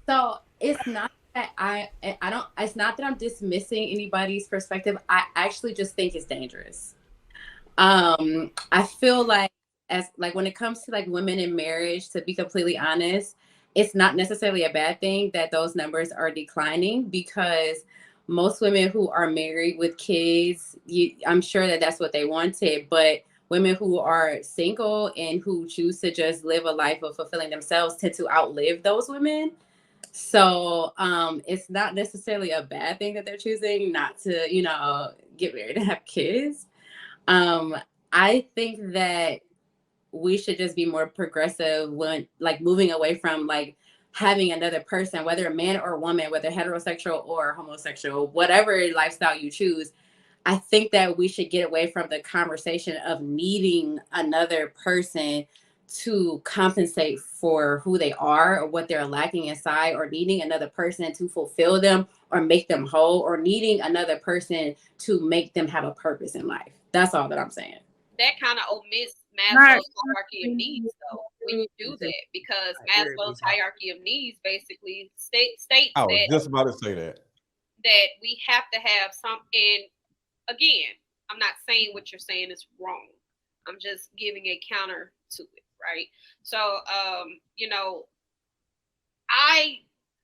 So it's not that I don't it's not that I'm dismissing anybody's perspective. I actually just think it's dangerous. I feel like as like when it comes to like women in marriage, to be completely honest, it's not necessarily a bad thing that those numbers are declining because most women who are married with kids, I'm sure that that's what they wanted, but women who are single and who choose to just live a life of fulfilling themselves tend to outlive those women. So it's not necessarily a bad thing that they're choosing not to, get married and have kids. um, I think that we should just be more progressive when like moving away from like having another person, whether a man or a woman, whether heterosexual or homosexual, whatever lifestyle you choose. I think that we should get away from the conversation of needing another person to compensate for who they are or what they're lacking inside, or needing another person to fulfill them or make them whole, or needing another person to make them have a purpose in life. That's all that I'm saying. That kind of omits Not, Maslow's hierarchy of needs, though, when you do that, because I agree Maslow's with that. hierarchy of needs basically states I was that just about to say that. we have to have some. And again, I'm not saying what you're saying is wrong. I'm just giving a counter to it, right? So, I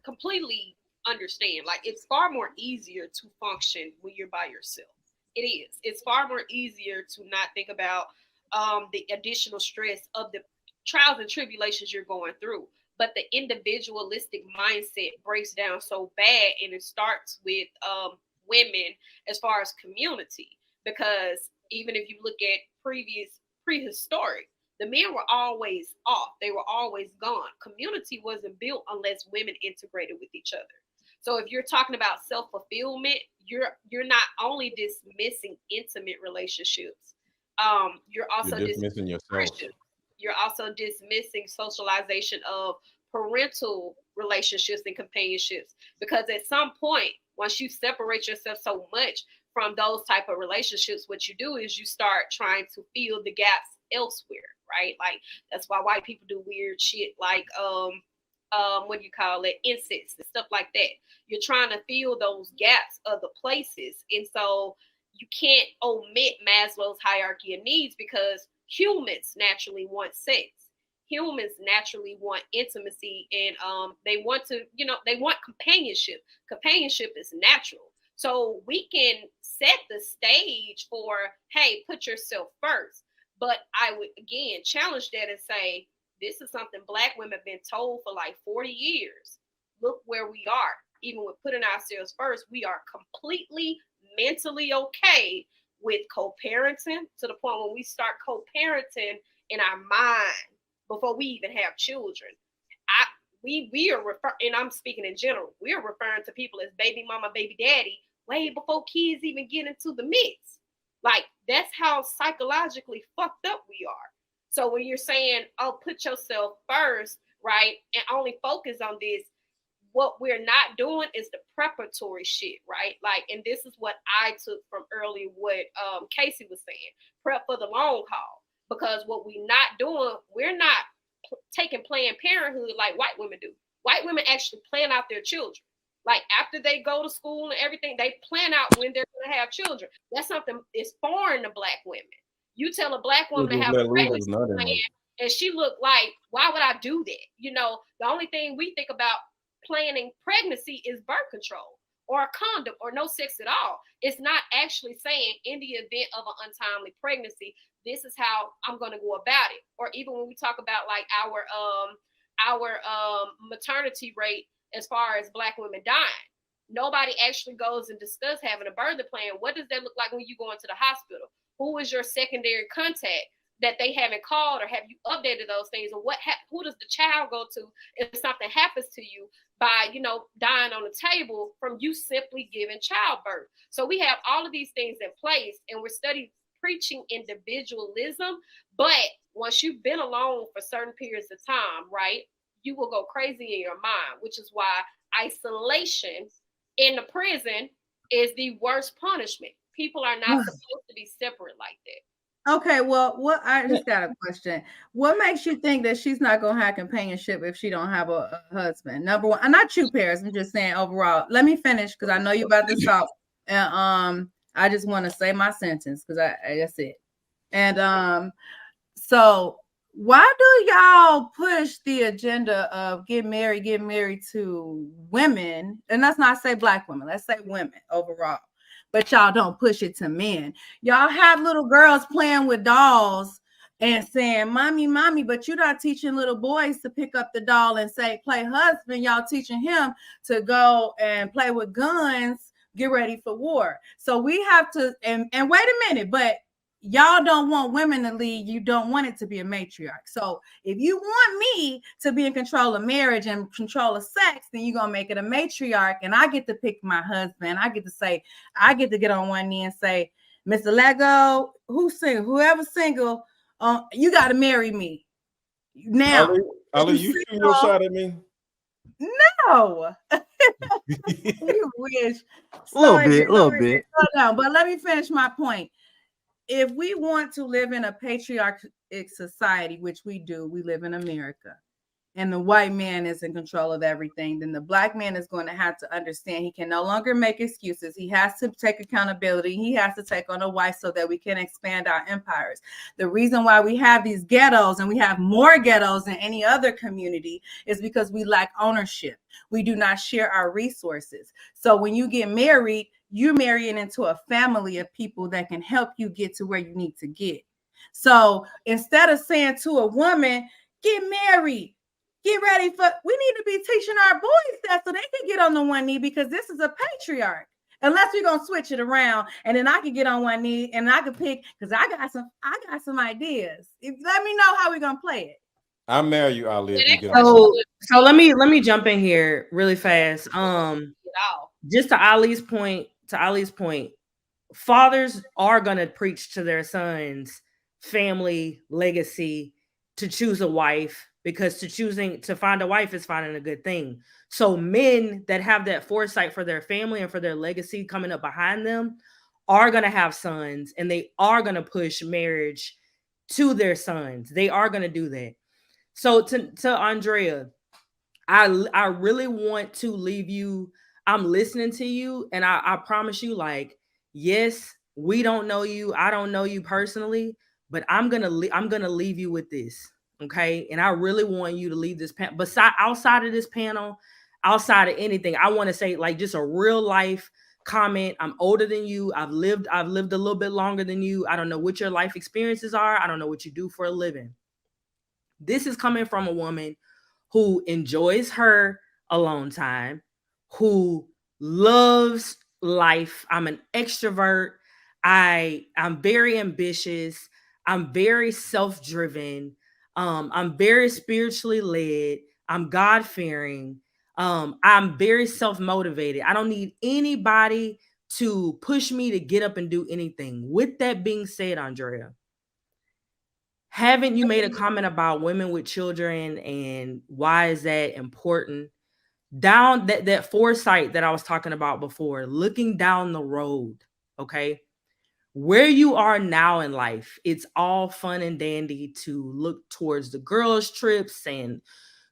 completely understand. Like, it's far more easier to function when you're by yourself. It is. It's far more easier to not think about the additional stress of the trials and tribulations you're going through. But the individualistic mindset breaks down so bad, and it starts with women as far as community. Because even if you look at prehistoric, the men were always off. They were always gone. Community wasn't built unless women integrated with each other. So if you're talking about self-fulfillment, you're not only dismissing intimate relationships, you're You're also dismissing dismissing yourself. friendships. You're also dismissing socialization of parental relationships and companionships. Because at some point, once you separate yourself so much from those type of relationships, what you do is you start trying to fill the gaps elsewhere, right? Like, that's why white people do weird shit like what do you call it, incest and stuff like that. You're trying to fill those gaps of the places. And so you can't omit Maslow's hierarchy of needs, because humans naturally want sex. Humans naturally want intimacy, and they want to, they want companionship. Companionship is natural. So we can set the stage for, hey, put yourself first. But I would again challenge that and say, this is something Black women have been told for like 40 years. Look where we are. Even with putting ourselves first, we are completely mentally okay with co-parenting, to the point when we start co-parenting in our mind before we even have children. I we are and I'm speaking in general, we are referring to people as baby mama, baby daddy way before kids even get into the mix. Like, that's how psychologically fucked up we are. So when you're saying, oh, put yourself first, right, and only focus on this, what we're not doing is the preparatory shit, right? Like, and this is what I took from earlier what Casey was saying, prep for the long haul. Because what we're not doing, we're not taking Planned Parenthood like white women do. White women actually plan out their children. Like, after they go to school and everything, they plan out when they're going to have children. That's something that's foreign to Black women. You tell a Black You woman to just have let a loose is pregnancy nothing. plan, and she looked like, why would I do that? The only thing we think about planning pregnancy is birth control or a condom or no sex at all. It's not actually saying, in the event of an untimely pregnancy, this is how I'm going to go about it. Or even when we talk about like our maternity rate as far as Black women dying, nobody actually goes and discuss having a birthing plan. What does that look like when you go into the hospital? Who is your secondary contact that they haven't called, or have you updated those things? Or who does the child go to if something happens to you by dying on the table from you simply giving childbirth? So we have all of these things in place, and we're studying preaching individualism. But once you've been alone for certain periods of time, right, you will go crazy in your mind, which is why isolation in the prison is the worst punishment. People are not supposed to be separate like that. Okay, well, what I just got a question. What makes you think that she's not gonna have companionship if she don't have a husband? Number one, not you, Paris. I'm just saying overall. Let me finish because I know you about to talk, and I just want to say my sentence because that's it. And so why do y'all push the agenda of get married to women? And let's not say black women, let's say women overall. But y'all don't push it to men. Y'all have little girls playing with dolls and saying, mommy, mommy, but you're not teaching little boys to pick up the doll and say, play husband. Y'all teaching him to go and play with guns, get ready for war. So we have to, and wait a minute, but y'all don't want women to lead. You don't want it to be a matriarch. So if you want me to be in control of marriage and control of sex, then you're going to make it a matriarch. And I get to pick my husband. I get to say, I get to get on one knee and say, Mr. Lego, who's single? Whoever's single, you got to marry me. Now, Ali, you shoot your shot at me? No. You wish. A little bit. No, but let me finish my point. If we want to live in a patriarchic society, which we do, we live in America, and the white man is in control of everything, then the black man is going to have to understand he can no longer make excuses. He has to take accountability. He has to take on a wife so that we can expand our empires. The reason why we have these ghettos, and we have more ghettos than any other community, is because we lack ownership. We do not share our resources. So when you get married, you're marrying into a family of people that can help you get to where you need to get. So instead of saying to a woman, get married, get ready for, we need to be teaching our boys that so they can get on the one knee, because this is a patriarch. Unless we're gonna switch it around, and then I can get on one knee and I can pick, because I got some ideas. Let me know how we're gonna play it. I'll marry you, Ali. So let me jump in here really fast. Just to Ali's point, fathers are gonna preach to their sons family, legacy, to choose a wife, because to find a wife is finding a good thing. So men that have that foresight for their family and for their legacy coming up behind them are going to have sons, and they are going to push marriage to their sons. They are going to do that. So to Andrea, I really want to leave you. I'm listening to you, and I promise you, like, yes, we don't know you. I don't know you personally, but I'm gonna leave you with this, okay? And I really want you to leave this panel. Outside of this panel, outside of anything, I want to say, like, just a real life comment. I'm older than you. I've lived a little bit longer than you. I don't know what your life experiences are. I don't know what you do for a living. This is coming from a woman who enjoys her alone time, who loves life. I'm an extrovert. I'm very ambitious. I'm very self-driven. I'm very spiritually led. I'm God-fearing. I'm very self-motivated. I don't need anybody to push me to get up and do anything. With that being said, Andrea, haven't you made a comment about women with children and why is that important? Down that foresight that I was talking about before, looking down the road, okay? Where you are now in life, it's all fun and dandy to look towards the girls' trips and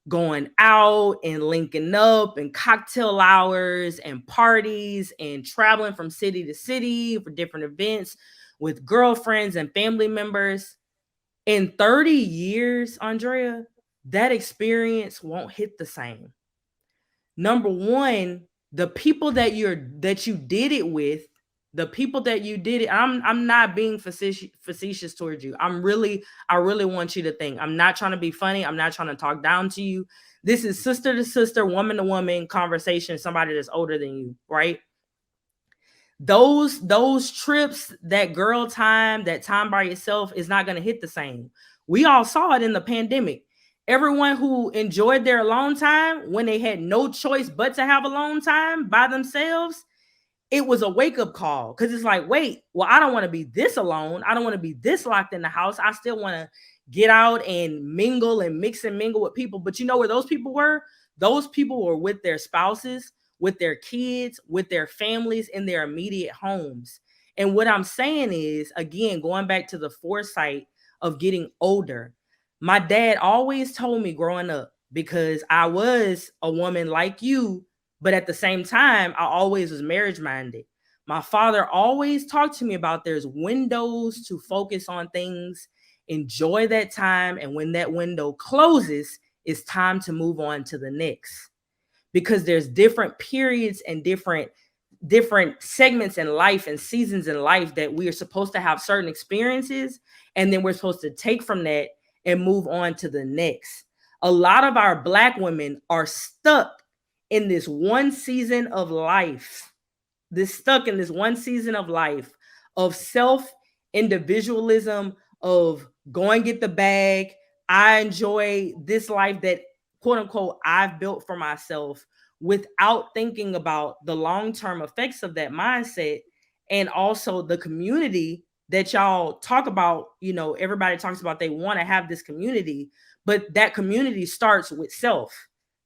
going out and linking up and cocktail hours and parties and traveling from city to city for different events with girlfriends and family members. In 30 years, Andrea, that experience won't hit the same. Number one, the people that you did it with, the people that you did it, I'm not being facetious towards you. I really want you to think. I'm not trying to be funny. I'm not trying to talk down to you. This is sister to sister, woman to woman conversation, somebody that's older than you, right? Those trips, that girl time, that time by yourself is not going to hit the same. We all saw it in the pandemic. Everyone who enjoyed their alone time when they had no choice but to have alone time by themselves, it was a wake-up call, because it's like, wait, well, I don't want to be this alone. I don't want to be this locked in the house. I still want to get out and mingle and mix and mingle with people. But you know where those people were? Those people were with their spouses, with their kids, with their families in their immediate homes. And what I'm saying is, again, going back to the foresight of getting older, my dad always told me growing up, because I was a woman like you, but at the same time, I always was marriage minded. My father always talked to me about there's windows to focus on things, enjoy that time. And when that window closes, it's time to move on to the next, because there's different periods and different segments in life and seasons in life that we are supposed to have certain experiences, and then we're supposed to take from that and move on to the next. A lot of our Black women are stuck in this one season of life, of self individualism, of going get the bag. I enjoy this life that, quote unquote, I've built for myself, without thinking about the long-term effects of that mindset, and also the community that y'all talk about. Everybody talks about they want to have this community, but that community starts with self.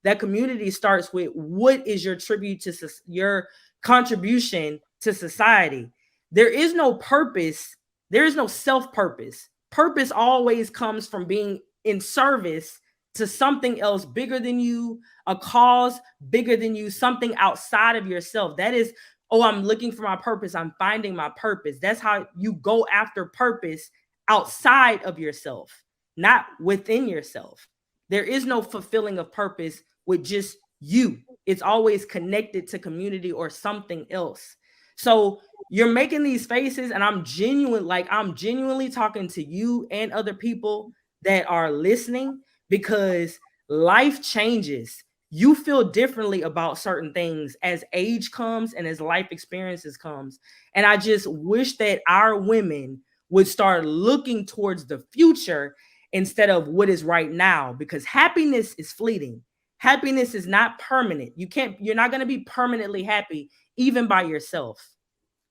That community starts with, what is your tribute to your contribution to society? There is no purpose. There is no self-purpose. Purpose always comes from being in service to something else bigger than you, a cause bigger than you, something outside of yourself. That is, oh, I'm looking for my purpose. I'm finding my purpose. That's how you go after purpose, outside of yourself, not within yourself. There is no fulfilling of purpose with just you. It's always connected to community or something else. So you're making these faces, and I'm genuinely talking to you and other people that are listening, because life changes. You feel differently about certain things as age comes and as life experiences comes. And I just wish that our women would start looking towards the future instead of what is right now, because happiness is fleeting. Happiness is not permanent. You're not going to be permanently happy, even by yourself.